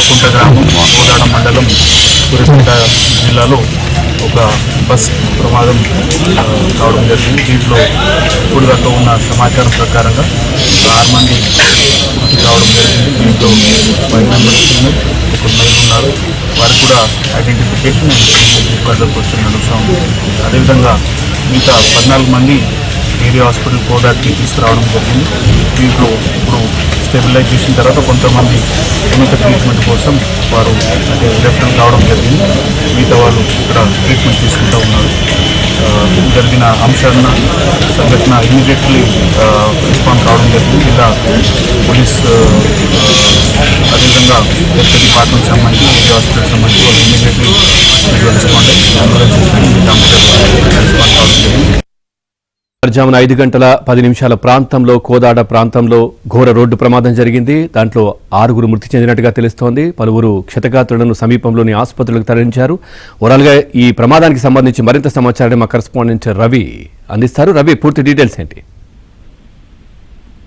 దేవరకుంట గ్రామం, కోదాడ మండలం, సూర్యాపేట జిల్లాలో ఒక బస్ ప్రమాదం కావడం జరిగింది. దీంట్లో ఇప్పుడు దాకా ఉన్న సమాచారం ప్రకారంగా 6 మంది మృతి కావడం జరిగింది. దీంట్లో 5 మెంబర్స్ ఒక మహిళ ఉన్నారు. వారు కూడా ఐడెంటిఫికేషన్ ఫర్దర్ క్వశ్చన్ నడుస్తూ ఉంది. అదేవిధంగా మిగతా 14 మంది ఏరియా హాస్పిటల్ కోదాడికి తీసుకురావడం జరిగింది. దీంట్లో ఇప్పుడు స్టెబిలైజేషన్ తర్వాత కొంతమంది ఉన్నత ట్రీట్మెంట్ కోసం వారు రెఫర్ కావడం జరిగింది. మిగతా వాళ్ళు ఇక్కడ ట్రీట్మెంట్ తీసుకుంటూ ఉన్నారు. జరిగిన అంశాన్న సంఘటన ఇమీడియట్లీ రెస్పాండ్ కావడం జరిగింది. జిల్లా పోలీస్ అదేవిధంగా హెల్త్ డిపార్ట్మెంట్ సంబంధించి ఏరియా హాస్పిటల్ సంబంధించి వాళ్ళు ఇమీడియట్లీ రెస్పాండ్ అయ్యి అంబులెన్స్ రెస్పాండ్ కావడం జరిగింది. మధ్యాహ్నం 5 గంటల 10 నిమిషాల ప్రాంతంలో కోదాడ ప్రాంతంలో ఘోర రోడ్డు ప్రమాదం జరిగింది. దాంట్లో 6 మృతి చెందినట్టుగా తెలుస్తోంది. పలువురు క్షతగాత్రులను సమీపంలోని ఆసుపత్రులకు తరలించారు. ఓవరాల్గా ఈ ప్రమాదానికి సంబంధించి మరింత సమాచారాన్ని మా కరెస్పాండెంట్ రవి అందిస్తారు. రవి, పూర్తి డీటెయిల్స్ ఏంటి?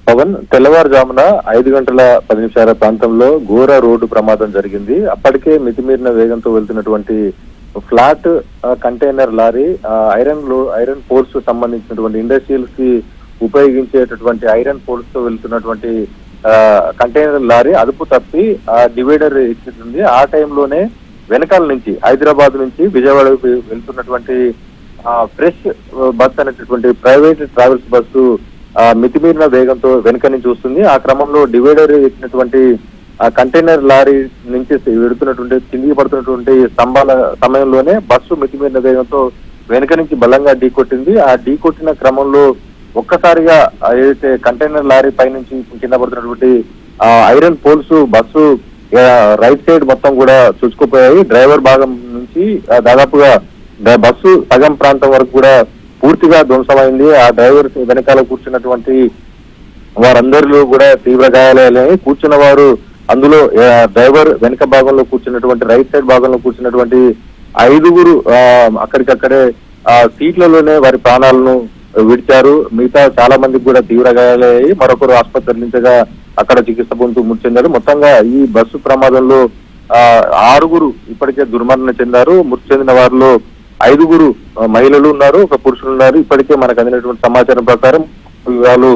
పవన్, తెల్లవారుజామున 5 గంటల 10 నిమిషాల ప్రాంతంలో ఘోర రోడ్డు ప్రమాదం జరిగింది. అప్పటికే మితిమీరిన వేగంతో వెళ్తున్నటువంటి flat container lorry iron poles సంబంధించినటువంటి ఇండస్ట్రియల్స్ కి ఉపయోగించేటటువంటి ఐరన్ పోల్స్ తో వెళ్తున్నటువంటి కంటైనర్ లారీ అదుపు తప్పి డివైడర్ ఎక్కింది. ఆ టైంలోనే వెనకాల నుంచి హైదరాబాద్ నుంచి విజయవాడకు వెళ్తున్నటువంటి ఫ్రెష్ బస్ అనేటటువంటి ప్రైవేట్ ట్రావెల్స్ బస్సు మితిమీరిన వేగంతో వెనక నుంచి వస్తుంది. ఆ క్రమంలో డివైడర్ ఎక్కినటువంటి కంటైనర్ లారీ నుంచి వెడుతున్నటువంటి కిందికి పడుతున్నటువంటి స్తంభాల సమయంలోనే బస్సు మితిమీరిన వేగంతో వెనుక నుంచి బలంగా ఢీకొట్టింది. ఆ ఢీకొట్టిన క్రమంలో ఒక్కసారిగా ఏదైతే కంటైనర్ లారీ పై నుంచి కింద పడుతున్నటువంటి iron poles bus right side మొత్తం కూడా చూసుకుపోయాయి. డ్రైవర్ భాగం నుంచి దాదాపుగా బస్సు సగం ప్రాంతం వరకు కూడా పూర్తిగా ధ్వంసమైంది. ఆ డ్రైవర్ వెనకాల కూర్చున్నటువంటి వారందరిలో కూడా తీవ్ర గాయాలయ్యాయి. కూర్చున్న వారు అందులో డ్రైవర్ వెనుక భాగంలో కూర్చున్నటువంటి రైట్ సైడ్ భాగంలో కూర్చున్నటువంటి 5 అక్కడికక్కడే సీట్లలోనే వారి ప్రాణాలను విడిచారు. మిగతా చాలా మందికి కూడా తీవ్ర గాయాలయ్యాయి. మరొకరు ఆసుపత్రి తరలించగా అక్కడ చికిత్స పొందుతూ మృతి చెందారు. మొత్తంగా ఈ బస్సు ప్రమాదంలో 6 ఇప్పటికే దుర్మరణ చెందారు. మృతి చెందిన వారిలో 5 మహిళలు ఉన్నారు, ఒక పురుషులు ఉన్నారు. ఇప్పటికే మనకు అందినటువంటి సమాచారం ప్రకారం వాళ్ళు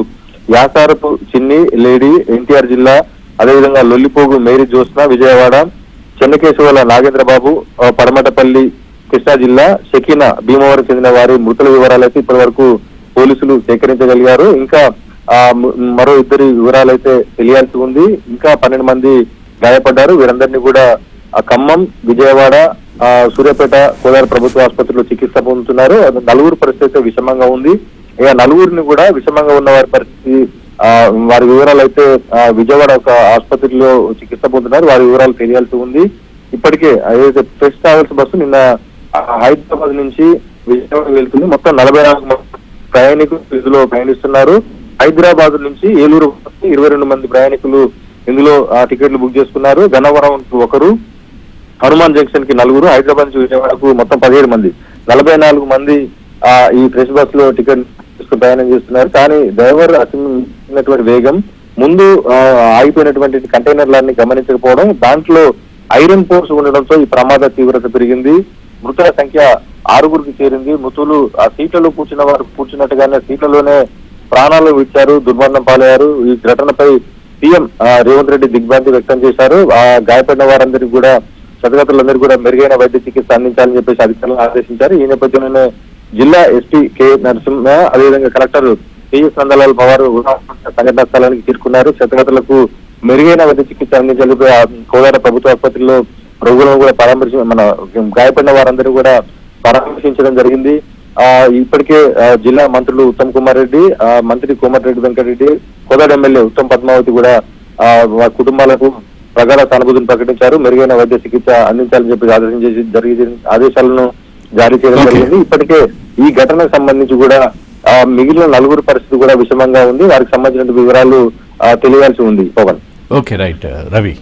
యాసారపు చిన్ని లేడీ ఎన్టీఆర్ జిల్లా, అదేవిధంగా లొల్లిపోగు మేరీ జ్యోత్స్న విజయవాడ, చెన్నకేశవుల నాగేంద్రబాబు పడమటపల్లి కృష్ణా జిల్లా, షకీనా భీమవరం చెందిన వారి మృతుల వివరాలైతే ఇప్పటి వరకు పోలీసులు సేకరించగలిగారు. ఇంకా మరో 2 వివరాలైతే తెలియాల్సి ఉంది. ఇంకా 12 మంది గాయపడ్డారు. వీరందరినీ కూడా ఖమ్మం, విజయవాడ, సూర్యాపేట, కోదాడ ప్రభుత్వ ఆసుపత్రిలో చికిత్స పొందుతున్నారు. 4 పరిస్థితి విషమంగా ఉంది. ఇక 4 కూడా విషమంగా ఉన్న వారి పరిస్థితి వారి వివరాలు అయితే విజయవాడ ఒక ఆసుపత్రిలో చికిత్స పొందుతున్నారు. వారి వివరాలు తెలియాల్సి ఉంది. ఇప్పటికే ఏదైతే ఫ్రెష్ ట్రావెల్స్ బస్సు నిన్న హైదరాబాద్ నుంచి విజయవాడ వెళ్తుంది. మొత్తం 44 ప్రయాణికులు ఇందులో ప్రయాణిస్తున్నారు. హైదరాబాద్ నుంచి ఏలూరు 22 మంది ప్రయాణికులు ఇందులో టికెట్లు బుక్ చేసుకున్నారు. గన్నవరం 1, హనుమాన్ జంక్షన్ కి 4, హైదరాబాద్ నుంచి విజయవాడకు మొత్తం 17 మంది, 44 మంది ఈ ఫ్రెష్ బస్ లో టికెట్ ప్రయాణం చేస్తున్నారు. కానీ డ్రైవర్ అతినటువంటి వేగం, ముందు ఆగిపోయినటువంటి కంటైనర్ లారీని గమనించకపోవడం, దాంట్లో ఐరన్ పోర్స్ ఉండడంతో ఈ ప్రమాద తీవ్రత పెరిగింది. మృతుల సంఖ్య 6కి చేరింది. మృతులు ఆ సీట్లలో కూర్చున్న వారు కూర్చున్నట్టుగానే సీట్లలోనే ప్రాణాలు విడిచారు, దుర్మరణం పాలయ్యారు. ఈ ఘటనపై సీఎం రేవంత్ రెడ్డి దిగ్భ్రాంతి వ్యక్తం చేశారు. ఆ గాయపడిన వారందరికీ కూడా క్షతగాత్రులందరికీ కూడా మెరుగైన వైద్య చికిత్స అందించాలని చెప్పేసి అధికారులను ఆదేశించారు. ఈ నేపథ్యంలోనే జిల్లా ఎస్పీ కె నరసింహ, అదేవిధంగా కలెక్టర్ టీఎస్ నందలాల్ పవార్ సంఘటనా స్థలానికి చేరుకున్నారు. క్షతగాత్రులకు మెరుగైన వైద్య చికిత్స అందించాలి. కోదాడ ప్రభుత్వ ఆసుపత్రిలో రోగులను కూడా మన గాయపడిన వారందరూ కూడా పరామర్శించడం జరిగింది. ఇప్పటికే జిల్లా మంత్రులు ఉత్తమ్ కుమార్ రెడ్డి, మంత్రి కోమటిరెడ్డి వెంకటరెడ్డి, కోదాడ ఎమ్మెల్యే ఉత్తమ్ పద్మావతి కూడా వారి కుటుంబాలకు ప్రగాఢ సానుభూతిని ప్రకటించారు. మెరుగైన వైద్య చికిత్స అందించాలని చెప్పి ఆదేశాలను జారీ చేయడం జరిగింది. ఇప్పటికే ఈ ఘటనకు సంబంధించి కూడా మిగిలిన 4 పరిస్థితి కూడా విషమంగా ఉంది. వారికి సంబంధించిన వివరాలు తెలియాల్సి ఉంది. పవన్. Okay, right Ravi.